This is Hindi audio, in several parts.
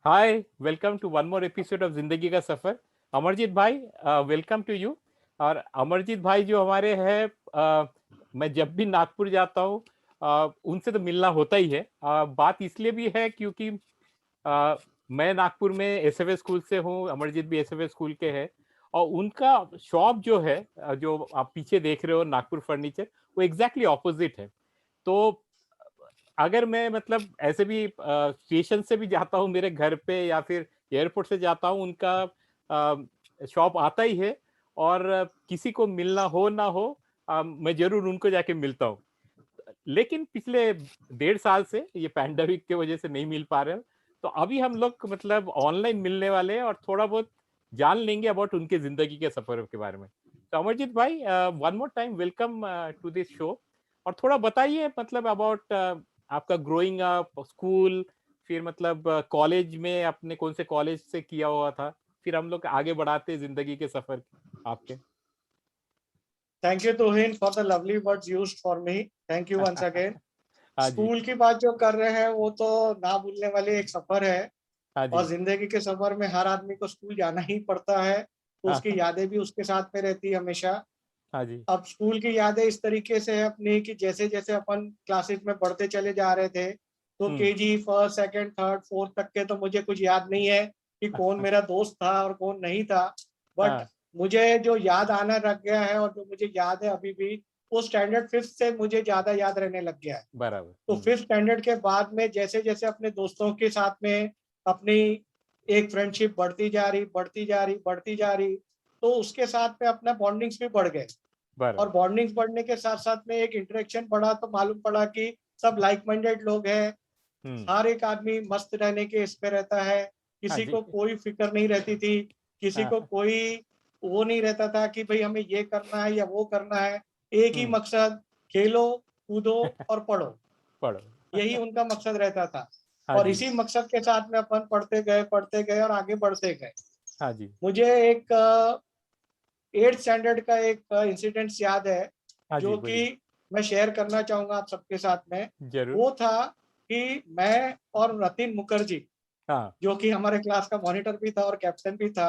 Hi, welcome to one more episode of जिंदगी का सफर। अमरजीत भाई, वेलकम टू यू। और अमरजीत भाई जो हमारे हैं, मैं जब भी नागपुर जाता हूँ उनसे तो मिलना होता ही है। बात इसलिए भी है क्योंकि मैं नागपुर में एसएफए स्कूल से हूँ, अमरजीत भी एसएफए स्कूल के हैं। और उनका शॉप जो है, जो आप पीछे देख रहे हो, नागपुर फर्नीचर, वो एग्जैक्टली ऑपोजिट है। तो अगर मैं मतलब ऐसे भी स्टेशन से भी जाता हूँ मेरे घर पे, या फिर एयरपोर्ट से जाता हूँ, उनका शॉप आता ही है। और किसी को मिलना हो ना हो, मैं जरूर उनको जाके मिलता हूँ। लेकिन पिछले 1.5 साल से ये पैंडेमिक की वजह से नहीं मिल पा रहे हैं। तो अभी हम लोग मतलब ऑनलाइन मिलने वाले हैं और थोड़ा बहुत जान लेंगे अबाउट उनके जिंदगी के सफर के बारे में। तो अमरजीत भाई, one more time welcome to this show. और थोड़ा बताइए मतलब अबाउट आपका ग्रोइंग अप, स्कूल, फिर मतलब कॉलेज में आपने कौन से कॉलेज से किया हुआ था। फिर हम लोग आगे बढ़ाते हैं जिंदगी के सफर आपके। Thank you Tohin for the lovely words used for me. Thank you once again. हाँ जी। स्कूल की बात जो कर रहे हैं वो तो ना भूलने वाली एक सफर है। हाँ और जी। जिंदगी के सफर में हर आदमी को स्कूल जाना ही पड़ता है, तो उसकी हाँ। यादें भी उसके साथ में रहती है हमेशा। हाँ जी। अब स्कूल की यादें इस तरीके से है अपनी कि जैसे जैसे अपन क्लासेस में बढ़ते चले जा रहे थे, तो हम्म। KG first second third fourth तक के तो मुझे कुछ याद नहीं है कि कौन मेरा दोस्त था और कौन नहीं था। बट हाँ। मुझे जो याद आना रख गया है और जो मुझे याद है अभी भी, वो स्टैंडर्ड फिफ्थ से मुझे ज्यादा याद रहने लग गया है। बराबर। तो फिफ्थ स्टैंडर्ड के बाद में जैसे जैसे अपने दोस्तों के साथ में अपनी एक फ्रेंडशिप बढ़ती जा रही बढ़ती जा रही बढ़ती जा रही, तो उसके साथ में अपना बॉन्डिंग्स भी बढ़ गए। और बराबर। बॉन्डिंग्स बढ़ने के साथ साथ में एक इंटरेक्शन बढ़ा, तो मालूम पड़ा कि सब लाइक माइंडेड लोग हैं। हम्म। हर एक आदमी मस्त रहने के इस पे रहता है, हाँ किसी जी। को कोई फिक्र नहीं रहती थी, किसी को हाँ। कोई वो नहीं रहता था कि भाई हमें ये करना है या वो करना है। एक ही हम्म। मकसद, खेलो कूदो और पढ़ो। पढ़ो। यही उनका मकसद रहता था। हाँ और जी। इसी मकसद के साथ में अपन पढ़ते गए और आगे बढ़ते गए। हाँ जी। मुझे एक 8th स्टैंडर्ड का एक इंसिडेंट याद है, हाँ जी, जो कि बोलिए। मैं शेयर करना चाहूंगा आप सबके साथ में। जरूर। वो था कि मैं और रतिन मुखर्जी, हाँ। जो कि हमारे क्लास का मॉनिटर भी था और कैप्टन भी था,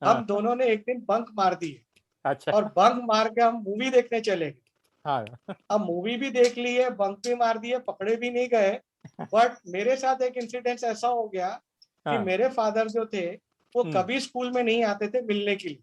हम हाँ। दोनों ने एक दिन बंक मार दिए अच्छा। और बंक मार के हम मूवी देखने चले गए। हाँ। अब मूवी भी देख ली है, बंक भी मार दिए, पकड़े भी नहीं गए। बट मेरे साथ एक इंसिडेंस ऐसा हो गया कि हाँ। मेरे फादर जो थे, वो हम्म। कभी स्कूल में नहीं आते थे मिलने के लिए,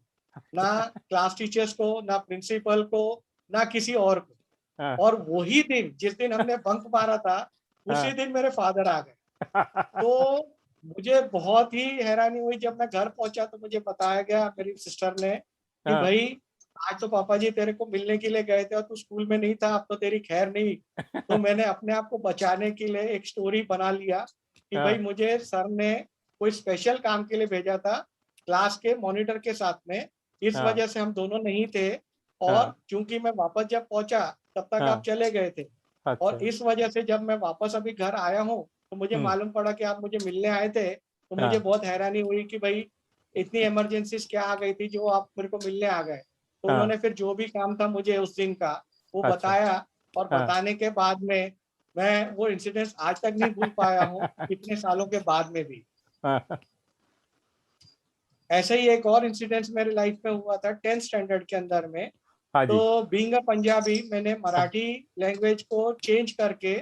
ना क्लास टीचर्स को, ना प्रिंसिपल को, ना किसी और को। हाँ। और वही दिन जिस दिन हमने बंक मारा था, उसी हाँ। दिन मेरे फादर आ गए। तो मुझे बहुत ही हैरानी हुई जब मैं घर पहुंचा, तो मुझे बताया गया मेरी सिस्टर ने कि हाँ। भाई आज तो पापा जी तेरे को मिलने के लिए गए थे और तू स्कूल में नहीं था, अब तो तेरी खैर नहीं। तो मैंने अपने आप को बचाने के लिए एक स्टोरी बना लिया कि भाई हाँ। मुझे सर ने कोई स्पेशल काम के लिए भेजा था, क्लास के मॉनिटर के साथ में। इस हाँ। वजह से हम दोनों नहीं थे। और हाँ। चूंकि मैं वापस जब पहुंचा, तब तक आप हाँ। चले गए थे। अच्छा। और इस वजह से जब मैं वापस अभी घर आया हूँ, तो मुझे हम्म। मालूम पड़ा कि आप मुझे मिलने आए थे। तो मुझे हाँ। बहुत हैरानी हुई कि भाई इतनी इमरजेंसीज क्या आ गई थी जो आप मेरे को मिलने आ गए। तो हाँ। उन्होंने फिर जो भी काम था मुझे उस दिन का, वो अच्छा। बताया। और हाँ। बताने के बाद में मैं वो इंसिडेंट्स आज तक नहीं भूल पाया हूँ, इतने सालों के बाद में भी। हाँ। ऐसे ही एक और इंसिडेंस मेरे लाइफ में हुआ था 10th स्टैंडर्ड के अंदर में। हाँ तो जी। बीइंग अ पंजाबी, मैंने हाँ, मराठी लैंग्वेज को चेंज करके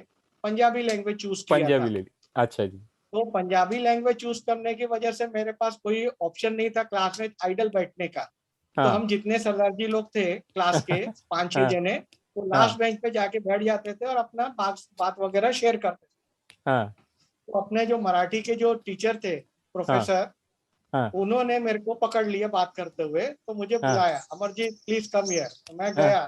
पंजाबी लैंग्वेज चूज किया पंजाबी था। ले ली। अच्छा जी। तो पंजाबी लैंग्वेज चूज करने की वजह से मेरे पास कोई ऑप्शन नहीं था क्लास में आइडल बैठने का। तो हाँ। हम जितने सरदार जी लोग थे क्लास के, पांच छह हाँ। जने, तो लास्ट हाँ। बेंच पे जाके बैठ जाते थे और अपना बात वगैरह शेयर करते थे। हाँ। तो अपने जो मराठी के जो टीचर थे, हाँ। प्रोफेसर, हाँ। उन्होंने मेरे को पकड़ लिया बात करते हुए, तो मुझे हाँ। बुलाया, अमरजीत प्लीज कम हियर। तो मैं हाँ। गया।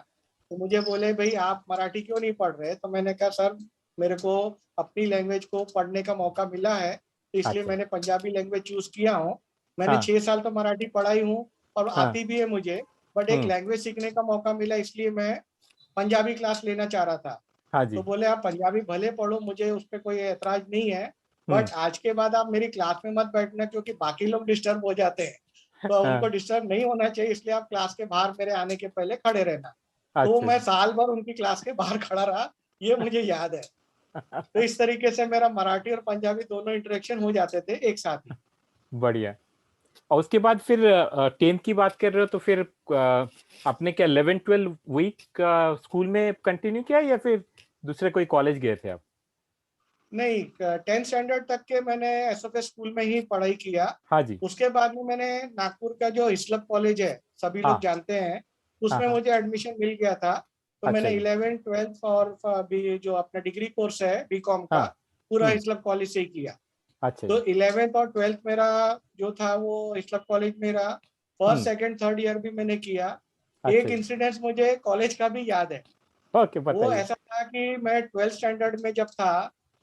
तो मुझे बोले भाई आप मराठी क्यों नहीं पढ़ रहे। तो मैंने कहा सर, मेरे को अपनी लैंग्वेज को पढ़ने का मौका मिला है, तो इसलिए अच्छा। मैंने पंजाबी लैंग्वेज चूज किया हूँ। मैंने हाँ। 6 साल तो मराठी पढ़ाई हूँ और हाँ। आती भी है मुझे। बट एक हम्म। लैंग्वेज सीखने का मौका मिला, इसलिए मैं पंजाबी क्लास लेना चाह रहा था। हाँ तो जी। बोले आप पंजाबी भले पढ़ो, मुझे उस पर कोई एतराज नहीं है, हम्म। बट आज के बाद आप मेरी क्लास में मत बैठना, क्योंकि बाकी लोग डिस्टर्ब हो जाते हैं। तो उनको हाँ। डिस्टर्ब नहीं होना चाहिए, इसलिए आप क्लास के बाहर मेरे आने के पहले खड़े रहना। तो अच्छा मैं जी। साल भर उनकी क्लास के बाहर खड़ा रहा, ये मुझे याद है। तो इस तरीके से मेरा मराठी और पंजाबी दोनों इंटरेक्शन हो जाते थे एक साथ ही। बढ़िया। और उसके बाद फिर 10th की बात कर रहे हो तो फिर आपने क्या 11-12 वीक स्कूल में कंटिन्यू किया या फिर दूसरे कोई कॉलेज गए थे आप? नहीं, 10th स्टैंडर्ड तक के मैंने एसएफएस स्कूल में ही पढ़ाई किया। हाँ जी। उसके बाद में मैंने नागपुर का जो हिस्लप कॉलेज है, सभी लोग हाँ जानते हैं, हाँ उसमें हाँ। मुझे एडमिशन मिल गया था। तो अच्छा मैंने जी। 11 12th और भी जो अपना डिग्री कोर्स है बीकॉम का, हाँ। पूरा हिस्लप कॉलेज से ही किया। अच्छा तो जी। 11th और 12th मेरा जो था वो हिस्लप कॉलेज में रहा। फर्स्ट सेकंड थर्ड ईयर भी मैंने किया। अच्छा एक जी। इंसिडेंस मुझे कॉलेज का भी याद है। ओके, वो बताइए। ऐसा था कि मैं 12th स्टैंडर्ड में जब था,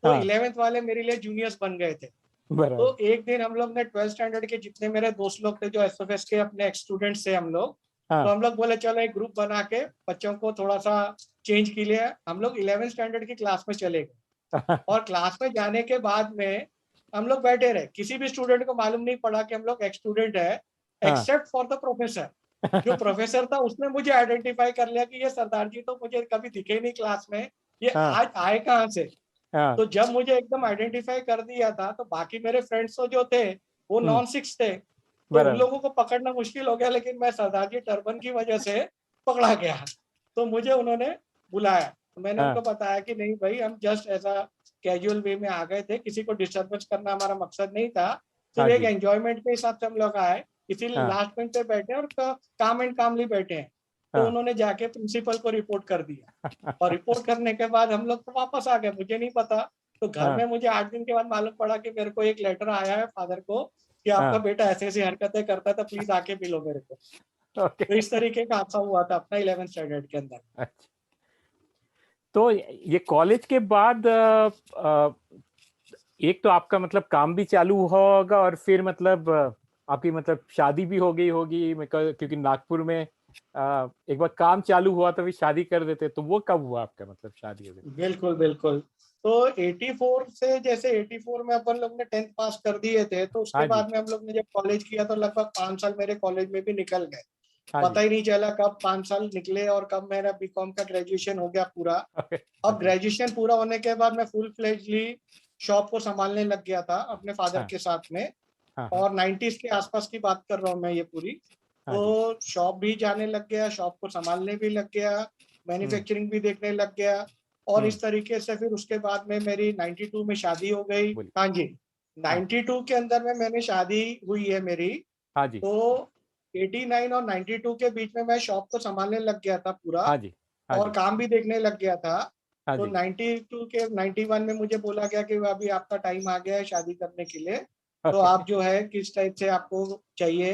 तो हाँ 11th वाले मेरे लिए जूनियर्स बन गए थे। बराबर। तो एक दिन हम लोग ने 12th स्टैंडर्ड के जितने मेरे दोस्त लोग थे जो एसएफएस के अपने एक्स स्टूडेंट्स थे हम लोग, तो हाँ। हम लोग बोले चलो एक ग्रुप बना के बच्चों को थोड़ा सा चेंज के लिए हम लोग 11th स्टैंडर्ड की क्लास में चले गए। और क्लास में जाने के बाद में हम लोग बैठे रहे, किसी भी स्टूडेंट को मालूम नहीं पड़ा कि हम लोग एक्स स्टूडेंट है, हाँ। Except for the professor. जो प्रोफेसर था उसने मुझे आइडेंटिफाई कर लिया कि ये सरदार जी तो मुझे कभी दिखे ही नहीं क्लास में, ये हाँ आज आए कहाँ से। हाँ। तो जब मुझे एकदम आइडेंटिफाई कर दिया था, तो बाकी मेरे फ्रेंड्स तो जो थे वो हम्म। नॉन सिक्स थे, तो उन बराबर। लोगों को पकड़ना मुश्किल हो गया, लेकिन मैं सरदार जी टर्बन की वजह से पकड़ा गया। तो मुझे उन्होंने बुलाया, तो मैंने हाँ उनको बताया कि नहीं भाई, हम जस्ट ऐसा कैजुअल वे में आ गए थे, किसी को डिस्टर्बेंस करना हमारा मकसद नहीं था, हाँ सिर्फ एक जी। एंजॉयमेंट के हिसाब से हम लोग आए, इसीलिए हाँ लास्ट बेंच पे बैठे और काम एंड कामली बैठे हैं। तो हाँ। उन्होंने जाके प्रिंसिपल को रिपोर्ट कर दिया। और रिपोर्ट करने के बाद हम लोग तो वापस आ गए, मुझे नहीं पता। तो घर हाँ में मुझे 8 दिन के बाद मालूम पड़ा कि मेरे को एक लेटर आया है फादर को कि आपका हाँ। बेटा ऐसे ऐसी हरकतें करता था, प्लीज आके मिलो मेरे को। ओके। तो इस तरीके का हादसा हुआ था अपना 11th स्टैंडर्ड के अंदर। अच्छा, तो ये कॉलेज के बाद एक तो आपका मतलब काम भी चालू हुआ होगा और फिर मतलब आपकी मतलब शादी भी हो गई होगी, क्योंकि नागपुर में एक बार काम चालू हुआ तो भी शादी कर देते, तो वो कब हुआ आपका मतलब शादी वगैरह? बिल्कुल बिल्कुल। तो 84 से, जैसे 84 में अपन लोग ने 10th पास कर दिए थे, तो उसके हाँ जी। बाद में हम लोग ने जब कॉलेज किया तो लगभग 5 साल मेरे कॉलेज में भी निकल गए। हाँ पता जी। ही नहीं चला कब 5 साल निकले और कब मेरा बीकॉम का ग्रेजुएशन हो गया पूरा। ओके। अब अच्छा। ग्रेजुएशन पूरा होने के बाद मैं फुल फ्लेजली शॉप को संभालने लग गया था अपने फादर हाँ के साथ में। हाँ हाँ। और 90s के आसपास की बात कर रहा हूँ मैं ये पूरी। हाँ जी। तो शॉप भी जाने लग गया, शॉप को संभालने भी लग गया, हम्म मैन्युफैक्चरिंग भी देखने लग गया। और हम्म। इस तरीके से फिर उसके बाद में मेरी 92 में शादी हो गई। बोलिए। हाँ जी, हाँ 92 के अंदर में मैंने शादी हुई है मेरी। हाँ जी। तो 89 और 92 के बीच में मैं शॉप को संभालने लग गया था पूरा, हाँ जी। हाँ और जी। काम भी देखने लग गया था। हाँ तो जी। 92 के 91 में मुझे बोला गया कि अभी आपका टाइम आ गया है शादी करने के लिए। तो ओके। आप जो है किस टाइप से आपको चाहिए,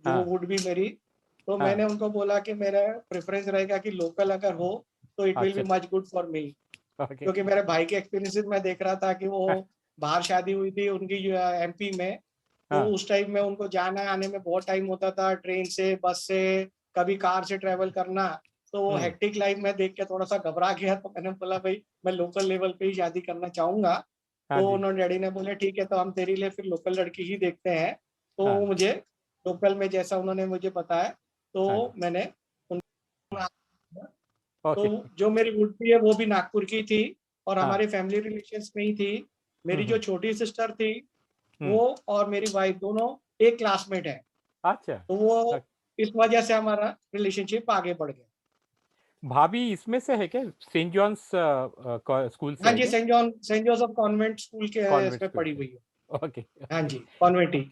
जो हाँ वुड भी मेरी। तो हाँ। मैंने उनको बोला कि मेरा प्रेफरेंस रहेगा कि लोकल अगर हो तो इट विल बी अच्छा। Much good for me. Okay. क्योंकि मेरे भाई के एक्सपीरियंसेस मैं देख रहा था कि वो बाहर शादी हुई थी उनकी एमपी में। तो हाँ। उस टाइम में उनको जाना आने में बहुत टाइम होता था, ट्रेन से, बस से, कभी कार से ट्रेवल करना। तो वो हम्म। हेक्टिक लाइफ में देख के थोड़ा सा घबरा गया, तो मैंने बोला भाई मैं लोकल लेवल पे ही शादी करना चाहूंगा। हाँ तो जी। उन्होंने, डैडी ने बोले ठीक है तो हम तेरे लिए फिर लोकल लड़की ही देखते हैं। तो हाँ। मुझे लोकल में जैसा उन्होंने मुझे बताया, हाँ जी। तो मैंने तो ओके। जो मेरी वुड है वो भी नागपुर की थी, और हाँ। हमारे फैमिली रिलेशंस में ही थी। मेरी जो हम्म। छोटी सिस्टर थी हम्म। वो और मेरी वाइफ दोनों एक क्लासमेट है। अच्छा। तो वो ओके। इस वजह से हमारा रिलेशनशिप आगे बढ़ गया। भाभी इसमें से है क्या, सेंट जॉन्स स्कूल से हाँ है जी, क्या? सेंट जोसेफ कॉन्वेंट स्कूल के कॉन्वेंट इसमें स्कूल पढ़ी से। हुई है। ओके हाँ ओके। जी, कॉन्वेंट ही।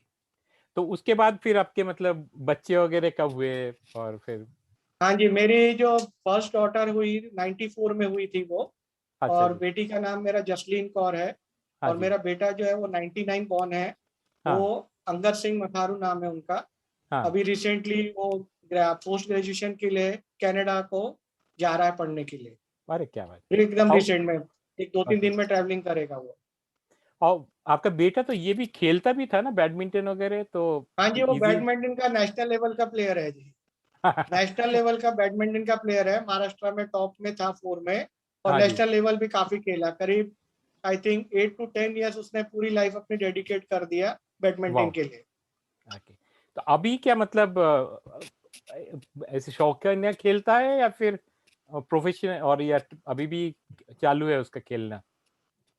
तो उसके बाद फिर आपके मतलब बच्चे वगैरह कब हुए और फिर? हाँ जी, मेरी जो फर्स्ट डॉटर हुई 94 में हुई थी वो। अच्छा और जी। बेटी का नाम मेरा जसलीन कौर है। हाँ और जी। मेरा बेटा जो है वो 99 बॉर्न है। वो हाँ अंगद सिंह मथारू नाम है उनका। हाँ। अभी रिसेंटली वो पोस्ट ग्रेजुएशन के लिए कनाडा को जा रहा है पढ़ने के लिए। अरे क्या बात। एकदम और रिसेंट में, एक दो तीन ओके। दिन में ट्रैवलिंग करेगा वो। और आपका बेटा तो ये भी खेलता भी था ना बैडमिंटन वगैरह, तो हाँ जी, वो इजी? बैडमिंटन का नेशनल लेवल का प्लेयर है जी। नेशनल लेवल का बैडमिंटन का प्लेयर है, महाराष्ट्र में टॉप में था 4 में। और हाँ जी। नेशनल लेवल भी काफी खेला, करीब आई थिंक 8 to 10 years उसने पूरी लाइफ अपनी डेडिकेट कर दिया बैडमिंटन वाह। के लिए। ओके। तो अभी क्या मतलब ऐसे शौकिया खेलता है या फिर प्रोफेशनल, और या अभी भी चालू है उसका खेलना?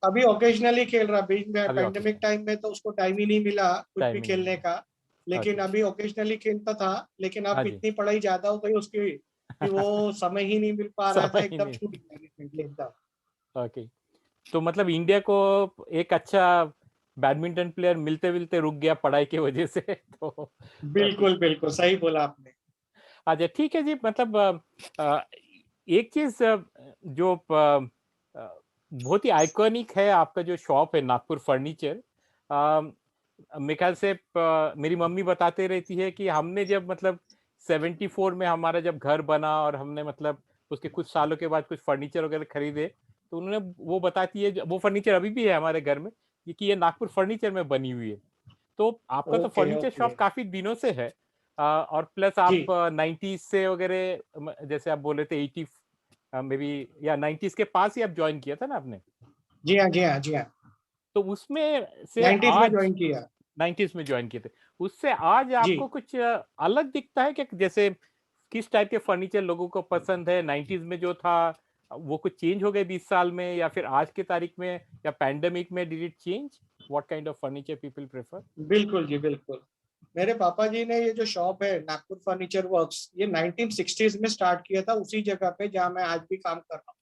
अभी ओकेजनली खेल रहा, बीच में अभी पेंडेमिक टाइम में तो उसको टाइम ही नहीं मिला कुछ भी टाइम ही नहीं खेलने मिला। का, लेकिन ओके। अभी ओकेजनली खेलता था। लेकिन हाँ अब जी। इतनी पढ़ाई ज्यादा हो गई उसकी कि वो समय ही नहीं मिल पा रहा था, समय ही एकदम नहीं। छूट गया recently एकदम। ओके। तो मतलब इंडिया को एक अच्छा बैडमिंटन प्लेयर मिलते मिलते रुक गया पढ़ाई की वजह से। तो ओके। बिल्कुल बिल्कुल सही बोला आपने। अच्छा ठीक है जी, मतलब एक चीज जो बहुत ही आइकॉनिक है, आपका जो शॉप है नागपुर फर्नीचर। मेरे ख्याल से मेरी मम्मी बताते रहती है कि हमने जब मतलब 74 में हमारा जब घर बना और हमने मतलब उसके कुछ सालों के बाद कुछ फर्नीचर वगैरह खरीदे, तो उन्होंने वो बताती है, वो फर्नीचर अभी भी है हमारे घर में, कि ये नागपुर फर्नीचर में बनी हुई है। तो आपका तो ओके फर्नीचर ओके। शॉप काफी दिनों से है, और प्लस जी आप 90s से वगैरह जैसे आप बोले थे 80 मे बी या 90s के पास ही आप ज्वाइन किया था ना आपने। जी हाँ जी हाँ जी हाँ। तो उसमें से 90s में आज ज्वाइन किया। 90s में ज्वाइन किए थे, उससे आज जी आपको कुछ अलग दिखता है कि जैसे किस टाइप के फर्नीचर लोगों को पसंद है, 90s में जो था वो कुछ चेंज हो गए 20 साल में, या फिर आज के तारीख में या पैंडेमिक में did it change, what kind of furniture people prefer. बिल्कुल जी बिल्कुल। मेरे पापा जी ने ये जो शॉप है नागपुर फर्नीचर वर्क्स, ये 1960s में स्टार्ट किया था, उसी जगह पे जहाँ मैं आज भी काम कर रहा हूँ।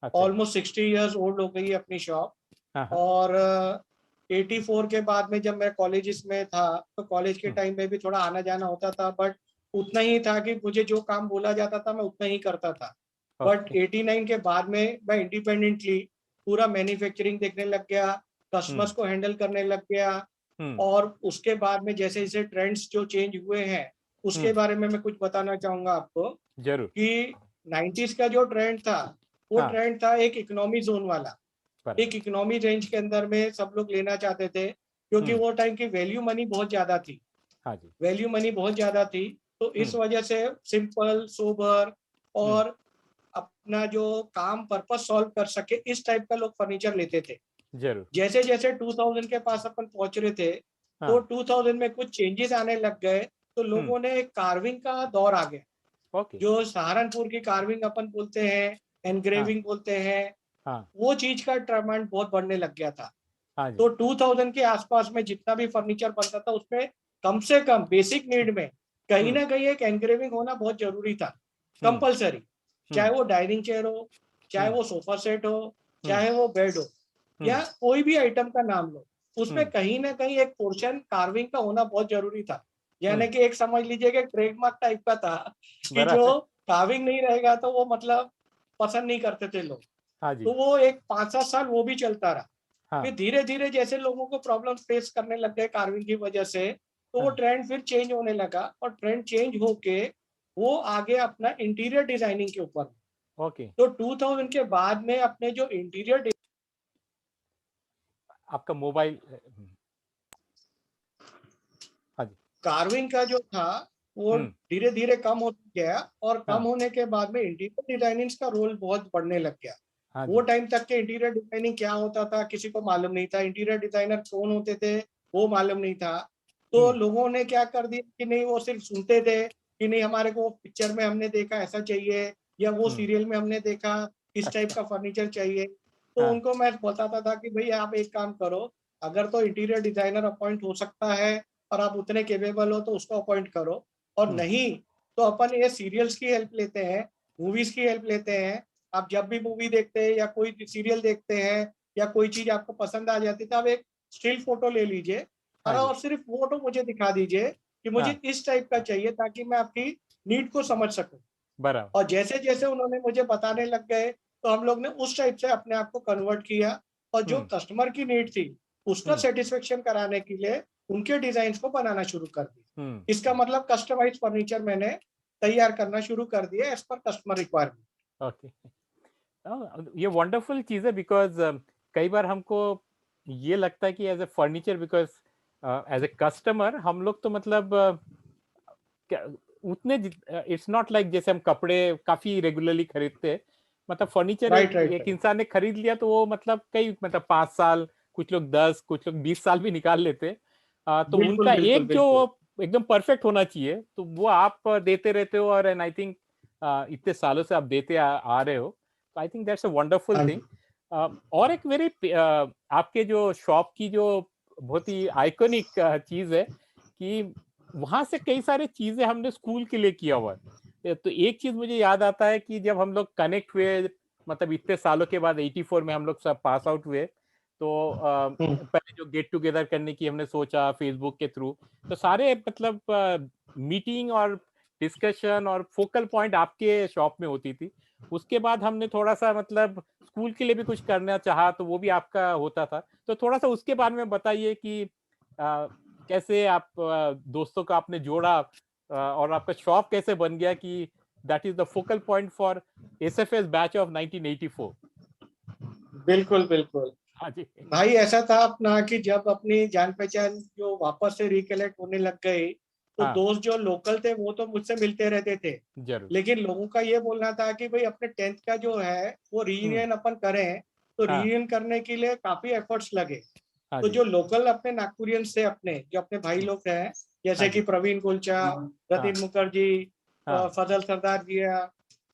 अच्छा जी। ऑलमोस्ट 60 इयर्स ओल्ड हो गई है अपनी शॉप। हाँ हाँ। और 84 के बाद में जब मैं कॉलेज में था, तो कॉलेज के टाइम में भी थोड़ा आना जाना होता था, बट उतना ही था कि मुझे जो काम बोला जाता था मैं उतना ही करता था। But okay. 89 के बाद में मैं इंडिपेंडेंटली पूरा मैन्युफैक्चरिंग देखने लग गया, कस्टमर्स हम्म को हैंडल करने लग गया। हम्म और उसके बाद में जैसे जैसे ट्रेंड्स जो चेंज हुए हैं, उसके हम्म बारे में मैं कुछ बताना चाहूंगा आपको जरूर। कि 90s का जो ट्रेंड था, वो हाँ ट्रेंड था एक इकोनॉमी जोन वाला। बराबर। एक इकोनॉमी रेंज के अंदर में सब लोग लेना चाहते थे, क्योंकि हम्म वो टाइम की वैल्यू मनी बहुत ज्यादा थी। हाँ जी। वैल्यू मनी बहुत ज्यादा थी, तो इस हम्म वजह से सिंपल सोबर हम्म और अपना जो काम पर्पस सॉल्व कर सके इस टाइप का लोग फर्नीचर लेते थे। जरूर। जैसे जैसे 2000 के पास अपन पहुंच रहे थे, तो हाँ। 2000 में कुछ चेंजेस आने लग गए, तो हम्म लोगों ने एक कार्विंग का दौर आ गया। ओके। जो सहारनपुर की कार्विंग अपन बोलते हैं, हाँ एनग्रेविंग बोलते हैं, हाँ वो चीज का डिमांड बहुत बढ़ने लग गया था। हाँ जी। तो 2000 के आसपास में जितना भी फर्नीचर बनता था, उसमें कम से कम बेसिक नीड में कहीं हम्म ना कहीं एक एनग्रेविंग होना बहुत जरूरी था, हम्म कंपलसरी। चाहे हम्म वो डाइनिंग चेयर हो, चाहे हम्म वो सोफा सेट हो, हम्म चाहे वो बेड हो, या हम्म कोई भी आइटम का नाम लो, उसमें हम्म कहीं ना कहीं एक पोर्शन कार्विंग का होना बहुत जरूरी था। यानी हम्म कि एक समझ लीजिए कि ट्रेडमार्क टाइप का था कि जो बराबर। कार्विंग नहीं रहेगा तो वो मतलब पसंद नहीं करते थे लोग। हाँ तो जी। वो एक 5-7 साल वो भी चलता रहा। फिर हाँ धीरे धीरे जैसे लोगों को प्रॉब्लम फेस करने लग गए कार्विंग की वजह से, तो वो हाँ ट्रेंड फिर चेंज होने लगा, और ट्रेंड चेंज होके वो आगे अपना इंटीरियर डिजाइनिंग के ऊपर। ओके। तो 2000 के बाद में अपने जो इंटीरियर आपका मोबाइल। हाँ जी। कार्विंग का जो था, वो हम्म धीरे धीरे कम होता गया, और कम हाँ होने के बाद में इंटीरियर डिजाइनिंग का रोल बहुत बढ़ने लग गया। हाँ वो जी। टाइम तक के इंटीरियर डिजाइनिंग क्या होता था किसी को मालूम नहीं था, इंटीरियर डिजाइनर कौन होते थे वो मालूम नहीं था। तो हम्म लोगों ने क्या कर दिया कि नहीं, वो सिर्फ सुनते थे कि नहीं हमारे को पिक्चर में हमने देखा ऐसा चाहिए, या वो हम्म सीरियल में हमने देखा इस टाइप अच्छा। का फर्नीचर चाहिए। तो हाँ उनको मैं बताता था कि भाई आप एक काम करो, अगर तो इंटीरियर डिजाइनर अपॉइंट हो सकता है और आप उतने केपेबल हो तो उसको अपॉइंट करो, और हम्म नहीं तो अपन ये सीरियल्स की हेल्प लेते हैं, मूवीज की हेल्प लेते हैं। आप जब भी मूवी देखते हैं या कोई सीरियल देखते हैं या कोई चीज आपको पसंद आ जाती है, तो आप एक स्टिल फोटो ले लीजिए हाँ जी। और सिर्फ फोटो मुझे दिखा दीजिए कि मुझे हाँ इस टाइप का चाहिए, ताकि मैं आपकी नीड को समझ सकूं। बराबर। और जैसे जैसे उन्होंने मुझे बताने लग गए, तो हम लोग ने उस टाइप से अपने आप को कन्वर्ट किया, और जो हम्म कस्टमर की नीड थी उसका हम्म सेटिस्फेक्शन कराने के लिए उनके डिजाइन को बनाना शुरू कर दिया। इसका हम्म मतलब कस्टमाइज फर्नीचर मैंने तैयार करना शुरू कर दिया as per customer requirement. Okay. ये वंडरफुल चीज है, बिकॉज कई बार हमको ये लगता है कि as a furniture, because as a customer हम लोग तो मतलब उतने, इट्स नॉट लाइक जैसे हम कपड़े काफी रेगुलरली खरीदते हैं, मतलब फर्नीचर राइट एक राइट एक राइट। इंसान ने खरीद लिया तो वो मतलब कई मतलब 5 साल, कुछ लोग 10, कुछ लोग 20 साल भी निकाल लेते हैं। तो बिल्कुल उनका बिल्कुल एक जो बिल्कुल। एकदम परफेक्ट होना चाहिए, तो वो आप देते रहते हो, और एंड आई थिंक इतने सालों से आप देते आ रहे हो, तो I think that's a wonderful हाँ थिंग। जी। और एक मेरी आपके जो शॉप की जो बहुत ही आइकॉनिक चीज है कि वहां से कई सारी चीजें हमने स्कूल के लिए किया हुआ है। तो एक चीज मुझे याद आता है कि जब हम लोग कनेक्ट हुए, मतलब इतने सालों के बाद 84 में हम लोग सब पास आउट हुए, तो पहले जो गेट टुगेदर करने की हमने सोचा फेसबुक के थ्रू, तो सारे मतलब मीटिंग और डिस्कशन और फोकल पॉइंट आपके शॉप में होती थी। उसके बाद हमने थोड़ा सा मतलब स्कूल के लिए भी कुछ करना चाहा, तो वो भी आपका होता था। तो थोड़ा सा उसके बारे में बताइए कि कैसे आप दोस्तों को आपने जोड़ा, और आपका शॉप कैसे बन गया कि that is the focal point for SFS batch of 1984। बिल्कुल बिल्कुल हाँ जी। भाई, ऐसा था अपना कि जब अपनी जान पहचान जो वापस से रिकलेक्ट होने लग गई, तो हाँ, दोस्त जो लोकल थे वो तो मुझसे मिलते रहते थे, जरूर। लेकिन लोगों का ये बोलना था कि भाई अपने 10th का जो है वो हम्म। रियूनियन अपन करें। तो हाँ। रियूनियन करने के लिए काफी एफर्ट्स लगे। हाँ तो जी। जो लोकल अपने नागपुरियंस थे, अपने जो अपने भाई हम्म। लोग हैं, हाँ जैसे कि जी। प्रवीण कुलचा, हाँ। रतिन मुखर्जी, हाँ। फजल सरदार जिया, हाँ।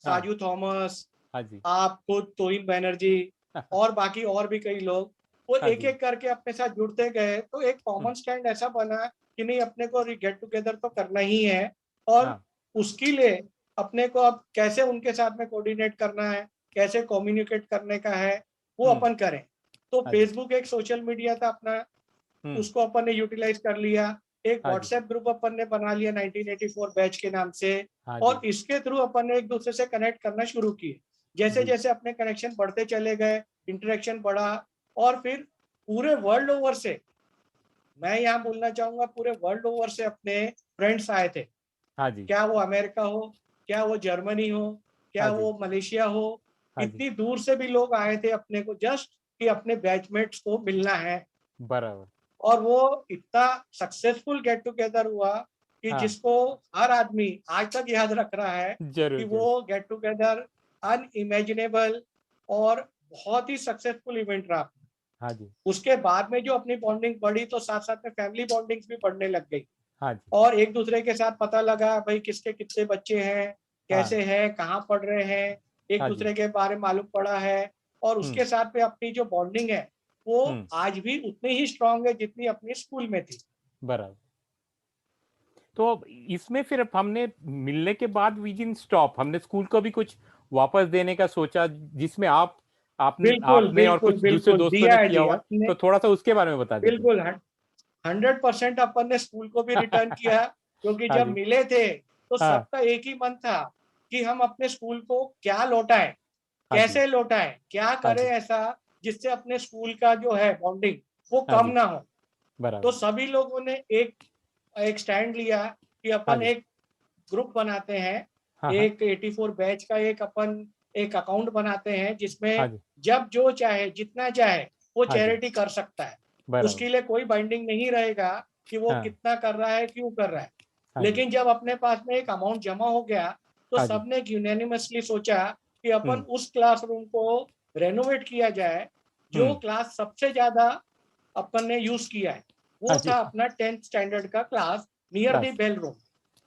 साजू थॉमस, हाँ जी। आप खुद तोहिन बैनर्जी, और बाकी और भी कई लोग, वो हाँ एक जी। एक करके अपने साथ जुड़ते गए। तो एक हम्म। कॉमन स्टैंड ऐसा बना कि नहीं, अपने को गेट टुगेदर तो करना ही है, और हाँ। उसके लिए अपने को अब कैसे उनके साथ में कोऑर्डिनेट करना है, कैसे कम्युनिकेट करने का है, वो हम्म। अपन करें। तो हाँ जी। फेसबुक एक सोशल मीडिया था अपना, हम्म। उसको अपन ने यूटिलाइज कर लिया। एक हाँ जी। व्हाट्सएप ग्रुप अपन ने बना लिया 1984 बैच के नाम से, हाँ और जी। इसके थ्रू अपन ने एक दूसरे से कनेक्ट करना शुरू किए। जैसे जी। जैसे अपने कनेक्शन बढ़ते चले गए, इंटरेक्शन बढ़ा, और फिर पूरे वर्ल्ड ओवर से, मैं यहाँ बोलना चाहूंगा, पूरे वर्ल्ड ओवर से अपने फ्रेंड्स आए थे। हाँ जी। क्या वो अमेरिका हो, क्या वो जर्मनी हो, हाँ क्या जी। वो मलेशिया हो, हाँ जी। इतनी दूर से भी लोग आए थे अपने को जस्ट कि अपने बैचमेट्स को मिलना है। बराबर। और वो इतना सक्सेसफुल गेट टुगेदर हुआ कि हाँ, जिसको हर आदमी आज तक याद रख रहा है जरूर कि जरूर। वो गेट टुगेदर अनइमेजिनेबल और बहुत ही सक्सेसफुल इवेंट रहा। हाँ जी। उसके बाद में जो अपनी बॉन्डिंग बढ़ी, तो साथ साथ में फैमिली बॉन्डिंग्स भी बढ़ने लग गई, हाँ जी। और एक दूसरे के साथ पता लगा भाई किसके कितने बच्चे हैं, हाँ। कैसे हैं, कहाँ पढ़ रहे हैं, एक हाँ जी। दूसरे के बारे में मालूम पड़ा है। और हम्म। उसके साथ में अपनी जो बॉन्डिंग है, वो हम्म। आज भी उतनी ही स्ट्रांग है जितनी अपनी स्कूल में थी। बराबर। तो अब इसमें फिर अब हमने मिलने के बाद वी डिडंट स्टॉप, हमने स्कूल को भी कुछ वापस देने का सोचा, जिसमें बिल्कुल आपने और बिल्कुल कुछ दूसरे बिल्कुल दोस्तों दिया ने है किया जी हुआ है। अपने। तो थोड़ा सा उसके बारे में बता दीजिए। बिल्कुल 100% अपन ने स्कूल को भी रिटर्न किया, क्योंकि हाँ जब जी। मिले थे तो हाँ। सबका एक ही मन था कि हम अपने स्कूल को क्या लौटाएं, हाँ जी। कैसे लौटाएं, क्या हाँ करें जी। ऐसा जिससे अपने स्कूल का जो है बॉन्डिंग वो हाँ कम जी। ना हो। तो बराबर। सभी लोगों ने एक एक स्टैंड लिया कि हाँ अपन जी। एक ग्रुप बनाते हैं, हाँ। हाँ। एक 84 बैच का एक अपन एक अकाउंट बनाते हैं, हाँ जिसमें जी। जब जो चाहे जितना चाहे वो हाँ जी। चैरिटी कर सकता है। बराबर। उसके लिए कोई बाइंडिंग नहीं रहेगा कि वो हाँ। कितना कर रहा है, क्यों कर रहा है। हाँ जी। लेकिन जब अपने पास में एक अमाउंट जमा हो गया, तो हाँ जी। सबने यूनानिमसली सोचा कि अपन हम्म। उस क्लासरूम को रेनोवेट किया जाए, जो हम्म। क्लास सबसे ज्यादा अपन ने यूज किया है। हाँ वो जी। था अपना 10th स्टैंडर्ड का class, near the class. Bell room.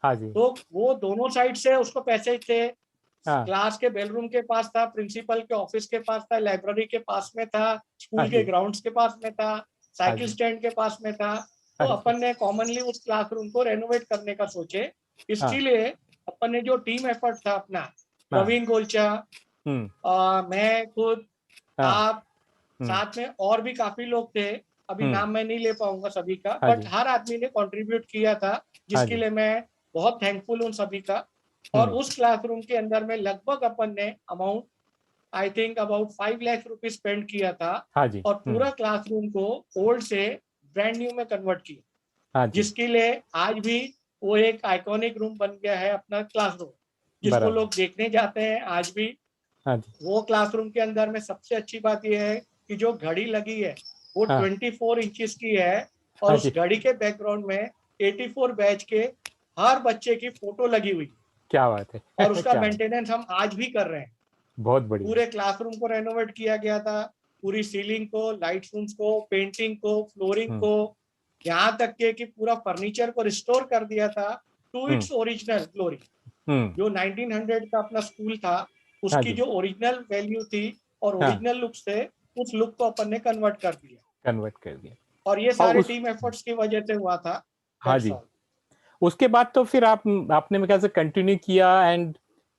हाँ जी। तो वो दोनों साइड से उसको पैसेज थे, हाँ। क्लास के बेल रूम के पास था, प्रिंसिपल के ऑफिस के पास था, लाइब्रेरी के पास में था, हाँ स्कूल के जी। ग्राउंड्स के पास में था, हाँ साइकिल जी। स्टैंड के पास में था। तो हाँ जी। अपन ने कॉमनली उस क्लासरूम को रेनोवेट करने का सोचे। इसके हाँ। लिए अपन ने जो टीम एफर्ट था अपना, हाँ। प्रवीण गोलचा, हम्म। मैं खुद, हाँ। आप, हम्म। साथ में और भी काफी लोग थे, अभी हम्म। नाम मैं नहीं ले पाऊंगा सभी का, हाँ बट जी। हर आदमी ने कंट्रीब्यूट किया था, हाँ जिसके जी। लिए मैं बहुत थैंकफुल हूँ सभी का। और हम्म। उस क्लासरूम के अंदर में लगभग अपन ने amount, I think about 5 lakh rupees spend किया था, हाँ जी। और हम्म। पूरा क्लासरूम को ओल्ड से ब्रांड न्यू में कन्वर्ट किया, हाँ जी। जिसके लिए आज भी वो एक आइकॉनिक रूम बन गया है अपना क्लासरूम, जिसको बराबर। लोग देखने जाते हैं आज भी। हाँ जी। वो क्लासरूम के अंदर में सबसे अच्छी बात यह है कि जो घड़ी लगी है वो हाँ। 24 इंचेस की है, और हाँ उस जी। घड़ी के बैकग्राउंड में 84 बैच के हर बच्चे की फोटो लगी हुई, क्या बात है। और उसका क्या बात। मेंटेनेंस हम आज भी कर रहे हैं। बहुत बढ़िया। पूरे क्लासरूम को रेनोवेट किया गया था, पूरी सीलिंग को, लाइट रूम्स को, पेंटिंग को, फ्लोरिंग हम्म। को, यहाँ तक के कि पूरा फर्नीचर को रिस्टोर कर दिया था to hmm. It's original glory. Hmm. जो 1900 का अपना स्कूल था, हाँ उसकी जी। जो ओरिजिनल वैल्यू थी और हाँ। ओरिजिनल लुक्स थे, उस लुक को अपन ने कन्वर्ट कर दिया, कन्वर्ट कर दिया। और ये और सारे उस टीम एफर्ट्स की वजह से हुआ था। हाँ That's जी, all. उसके बाद तो फिर आपने मेरे ख्याल से कंटिन्यू किया एंड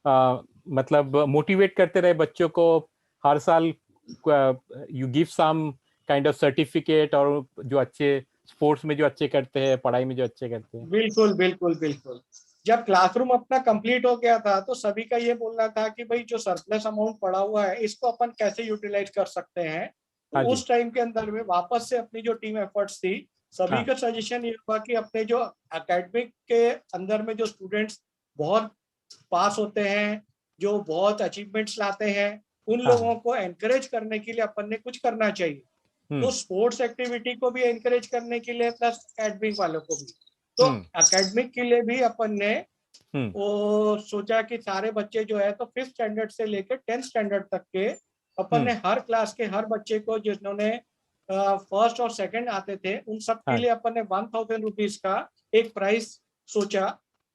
मतलब मोटिवेट करते रहे बच्चों को, हर साल you give some kind of certificate, और जो अच्छे स्पोर्ट्स में जो अच्छे करते हैं, पढ़ाई में जो अच्छे करते हैं। बिल्कुल बिल्कुल बिल्कुल। जब क्लासरूम अपना कंप्लीट हो गया था तो सभी का ये बोलना था कि भाई जो सरप्लस अमाउंट पड़ा हुआ है इसको अपन कैसे यूटिलाइज कर सकते हैं। तो हाँ जी। उस टाइम के अंदर में वापस से अपनी जो टीम एफर्ट्स थी, सभी हाँ का सजेशन ये हुआ कि अपने जो एकेडमिक के अंदर में जो स्टूडेंट्स बहुत पास होते हैं, जो बहुत अचीवमेंट्स लाते हैं, उन हाँ। लोगों को एनकरेज करने के लिए अपन ने कुछ करना चाहिए। तो हम्म स्पोर्ट्स एक्टिविटी को भी एनकरेज करने के लिए प्लस एकेडमिक वालों को भी, तो हम्म एकेडमिक के लिए भी अपन ने हम्म वो सोचा कि सारे बच्चे जो है तो 5th स्टैंडर्ड से लेकर 10th स्टैंडर्ड तक के अपन ने हम्म हर क्लास के हर बच्चे को जिन्होंने फर्स्ट और सेकंड आते थे उन सब के हाँ। लिए अपन ने 1000 रुपीज का एक प्राइस सोचा।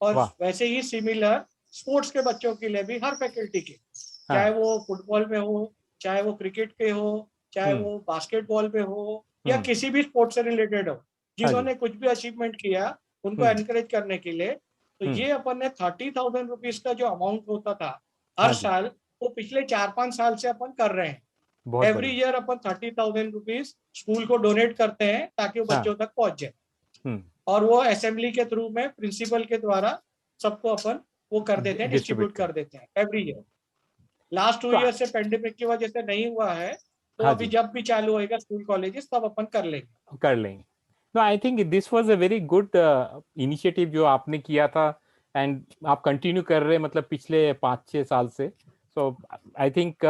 और वाह। वैसे ही सिमिलर स्पोर्ट्स के बच्चों के लिए भी हर फैकल्टी के, चाहे हाँ। वो फुटबॉल में हो, चाहे वो क्रिकेट के हो, चाहे हम्म वो बास्केटबॉल में हो, या हम्म किसी भी स्पोर्ट्स से रिलेटेड हो, हाँ जी। जिन्होंने कुछ भी अचीवमेंट किया उनको हम्म एनकरेज करने के लिए। तो हम्म ये अपन ने 30,000 रुपीज का जो अमाउंट होता था हर हाँ जी, साल, वो पिछले 4-5 साल से अपन कर रहे हैं। बहुत एवरी बढ़िया। ईयर अपन 30,000 रुपीज स्कूल को डोनेट करते हैं ताकि वो हाँ। बच्चों तक पहुंच जाए। हम्म और वो असेंबली के थ्रू में प्रिंसिपल के द्वारा सबको अपन वो कर देते हैं, डिस्ट्रीब्यूट डिस्ट्रीब्यूट कर। कर देते हैं एवरी ईयर। लास्ट 2 तो ईयर से पेंडेमिक की वजह से नहीं हुआ है, तो हाँ अभी जी, जब भी चालू होएगा स्कूल कॉलेजेस तब अपन कर लेंगे। कर लेंगे। No, I think this was a very good initiative जो आपने किया था, एंड आप कंटिन्यू कर रहे हैं मतलब पिछले 5-6 साल से। सो आई थिंक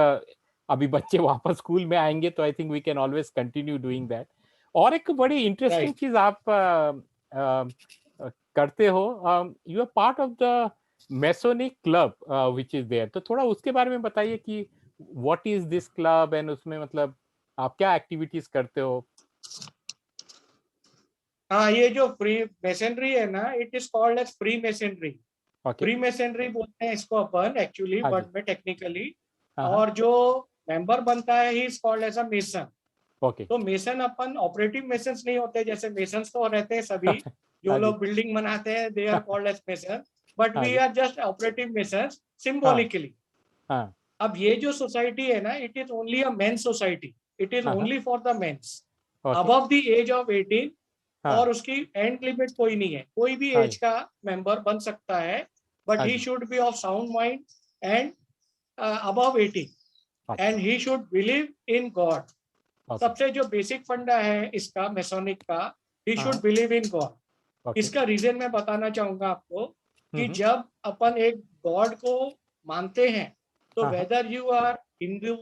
अभी बच्चे वापस स्कूल में आएंगे तो I think we can always continue doing that. और एक बड़ी इंटरेस्टिंग राइट। चीज आप करते हो, you are part of the Masonic club which is there, तो थोड़ा उसके बारे में बताइए कि what is this club, and उसमें मतलब आप क्या एक्टिविटीज करते हो। हाँ, ये जो फ्री मेसेनरी है ना, it is called as free masonry. Okay. Free masonry बोलते हैं इसको अपन एक्चुअली हाँ जी। वर्ड में टेक्निकली। हाँ हाँ। और जो मेंबर बनता है he is called as a mason. Okay. तो मेसन अपन ऑपरेटिव मेसन्स नहीं होते, जैसे मेसन्स तो रहते हैं सभी जो हाँ जी। लोग बिल्डिंग बनाते हैं, they are called as mason, but हाँ वी जी। आर जस्ट ऑपरेटिव मेसन्स हाँ सिंबॉलिकली। हाँ अब ये जो सोसाइटी है ना, it is only a men's society, it is हाँ हाँ। Only for the men's okay. Above the age of 18। हाँ और उसकी एंड लिमिट कोई नहीं है, कोई भी हाँ एज जी। का मेंबर बन सकता है, बट हाँ ही जी। Should be of sound mind and above 18, अच्छा। And he should believe in God. Okay. सबसे जो बेसिक फंडा है इसका मैसोनिक का, ही हाँ शुड हाँ। Believe in God. ओके। इसका रीजन मैं बताना चाहूंगा आपको कि हम्म। जब अपन एक गॉड को मानते हैं, तो हाँ हाँ। Whether you are Hindu,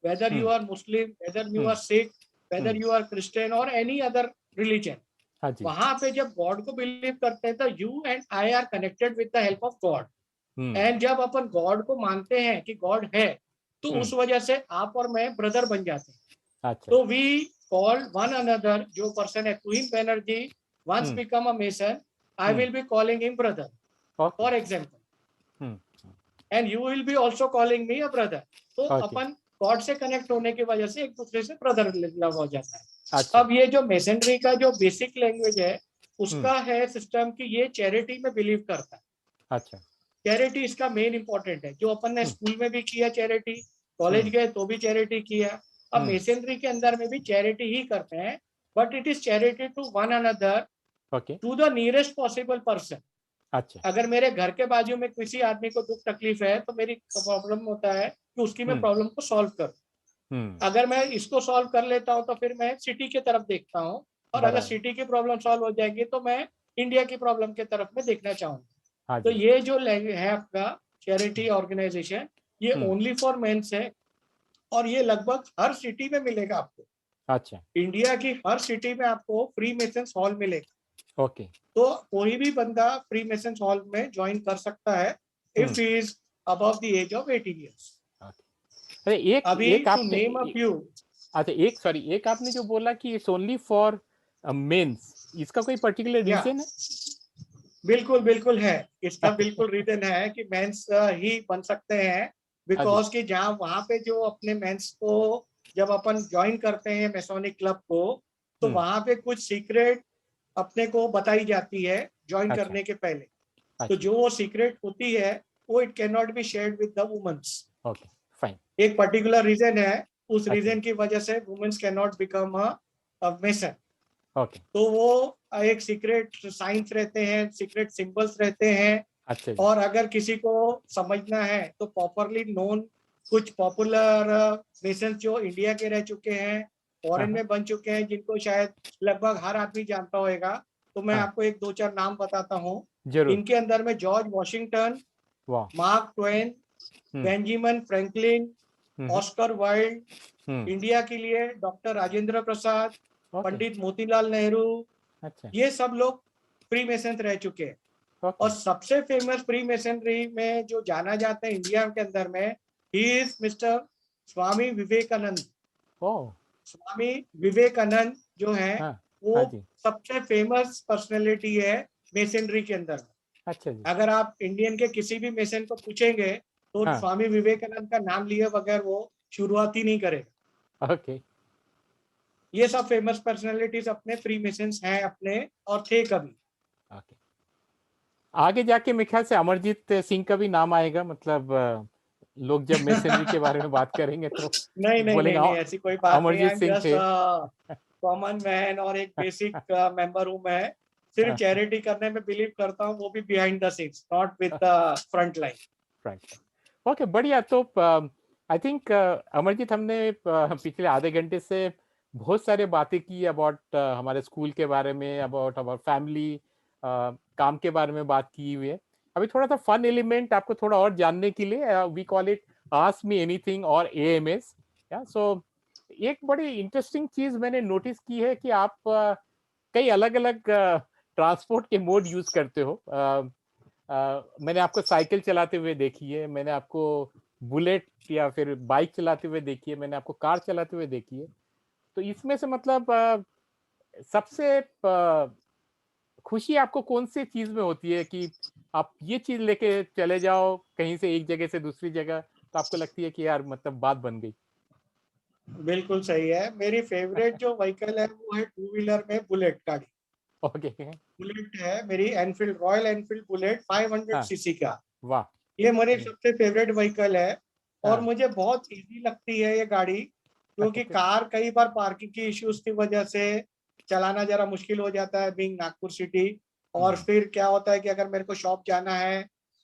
whether you hmm are Muslim, whether you are hmm Sikh, whether hmm you are Christian और एनी अदर रिलीजन, हाँ जी। वहां पे जब गॉड को बिलीव करते हैं तो you and I R connected with the help of God. Hmm. And जब अपन गॉड को मानते हैं कि गॉड है, तो हम्म। उस वजह से आप और मैं ब्रदर बन जाते हैं। अच्छा। तो वी कॉल वन अनदर, जो पर्सन है Queen Banerjee once hmm become a mason, I hmm will be calling him brother okay. For example, hmm and you will be also calling me a brother. तो ओके। अपन गॉड से कनेक्ट होने की वजह से एक दूसरे से ब्रदर लव हो जाता है। अच्छा। अब ये जो मेसेंड्री का जो बेसिक लैंग्वेज है, हम्म। उसका है सिस्टम कि ये चैरिटी में बिलीव करता है। अच्छा। चैरिटी इसका मेन इंपॉर्टेंट है, जो अपन ने हम्म स्कूल में भी किया चैरिटी, कॉलेज हम्म गए तो भी चैरिटी किया, अब हम्म मेसेंड्री के अंदर में भी चैरिटी ही करते हैं, but it is charity to one another, okay. To the nearest possible person. अच्छा। अगर मेरे घर के बाजू में किसी आदमी को दुख तकलीफ है तो मेरी प्रॉब्लम होता है कि उसकी मैं हम्म प्रॉब्लम को सॉल्व करूं। हम्म अगर मैं इसको सॉल्व कर लेता हूं तो फिर मैं सिटी की तरफ देखता हूं, और अगर बराबर। सिटी की प्रॉब्लम सॉल्व हो जाएगी तो मैं इंडिया की प्रॉब्लम की तरफ में देखना चाहूंगा। हाँ तो जी। ये जो है आपका चैरिटी ऑर्गेनाइजेशन, ये हम्म। ओनली फॉर मेंस है, और ये लगभग हर सिटी में मिलेगा आपको। अच्छा। इंडिया की हर सिटी में आपको फ्री मेसन्स हॉल मिलेगा। ओके। तो कोई भी बंदा फ्री मेसन्स हॉल में ज्वाइन कर सकता है if hmm he is above the age of 18 years. Okay. अरे एक अभी एक टू आपने नेम अ फ्यू। अच्छा, एक सॉरी, एक आपने जो बोला कि इट्स ओनली फॉर मेंस, इसका कोई पर्टिकुलर या रीजन है। बिल्कुल बिल्कुल है, इसका बिल्कुल रीजन है कि मेंस ही बन सकते हैं, हाँ जी। बिकॉज कि जहाँ वहां पे जो अपने मेंस को जब अपन ज्वाइन करते हैं मैसोनिक क्लब को, तो हम्म। वहां पे कुछ सीक्रेट अपने को बताई जाती है ज्वाइन अच्छा करने के पहले। तो अच्छा। जो वो सीक्रेट होती है वो it can not be shared with the womens. Okay fine. एक पर्टिकुलर रीजन है, उस अच्छा। रीजन की वजह से womens can not become a mason. Okay. तो वो एक सीक्रेट साइंस रहते हैं, सीक्रेट सिंबल्स रहते हैं। अच्छा जी। और अगर किसी को समझना है तो प्रॉपरली नोन कुछ पॉपुलर मेसन्स जो इंडिया के रह चुके हैं, हाँ फॉरेन हाँ में बन चुके हैं, जिनको शायद लगभग हर आदमी जानता होगा। तो मैं हाँ, आपको एक दो चार नाम बताता हूँ। जरूर। इनके अंदर में जॉर्ज वॉशिंगटन, वाह। मार्क ट्वेन, हम्म बेंजामिन फ्रैंकलिन, हम्म ऑस्कर वाइल्ड, हम्म। इंडिया के लिए डॉक्टर राजेंद्र प्रसाद, ओके। पंडित मोतीलाल नेहरू, अच्छा। ये सब लोग फ्री मेसन रह चुके हैं। और ओके। सबसे फेमस फ्री मेसनरी में जो जाना जाता है इंडिया के अंदर में, he is mister Swami Vivekananda. ओह। स्वामी विवेकानंद जो है हाँ वो हाँ जी। सबसे फेमस पर्सनैलिटी है मेसनरी के अंदर। अच्छा जी। अगर आप इंडियन के किसी भी मेसन को पूछेंगे तो हाँ। स्वामी विवेकानंद का नाम लिए बगैर वो शुरुआत ही नहीं करेगा। ओके। ये सब फेमस पर्सनैलिटीज अपने फ्री मेसन्स हैं अपने, और थे कभी। ओके। आगे जाके मेरे ख्याल से अमरजीत सिंह का भी नाम आएगा, मतलब लोग जब मेसनरी के बारे में बात करेंगे तो नहीं नहीं बोलेंगे नहीं नहीं, ऐसी कोई बात नहीं। आई अमरजीत एम सिंह जस्ट थे। कॉमन मैन और एक बेसिक मेंबर हूँ मैं। सिर्फ चैरिटी करने में बिलीव करता हूँ, वो भी behind the scenes, not with the front line. Right. Okay बढ़िया। तो आई थिंक अमरजीत, हमने पिछले आधे घंटे से बहुत सारे बातें की अबाउट हमारे स्कूल के बारे में, अबाउट अबाउट फैमिली, काम के बारे में बात की हुई है। अभी थोड़ा सा फन एलिमेंट आपको थोड़ा और जानने के लिए, we call it ask me anything और एएमएस। या सो एक बड़ी इंटरेस्टिंग चीज मैंने नोटिस की है कि आप कई अलग अलग ट्रांसपोर्ट के मोड यूज करते हो। मैंने आपको साइकिल चलाते हुए देखी है, मैंने आपको बुलेट या फिर बाइक चलाते हुए देखी है, मैंने आपको कार चलाते हुए देखी है। तो इसमें से मतलब सबसे खुशी आपको कौन सी चीज में होती है कि आप ये चीज लेके चले जाओ कहीं से एक जगह से दूसरी जगह, तो आपको लगती है कि यार मतलब बात बन गई। बिल्कुल सही है। मेरी फेवरेट जो व्हीकल है वो है टू व्हीलर में बुलेट गाड़ी। ओके। बुलेट है मेरी, एनफील्ड, रॉयल एनफील्ड बुलेट 500 हाँ। सीसी का। वाह। ये मेरी बढ़िया। सबसे फेवरेट व्हीकल है। और हाँ। मुझे बहुत इजी लगती है ये गाड़ी, क्योंकि ओके। कार कई बार पार्किंग की इश्यूज की वजह से चलाना जरा मुश्किल हो जाता है, बीइंग नागपुर सिटी। और हम्म फिर क्या होता है कि अगर मेरे को शॉप जाना है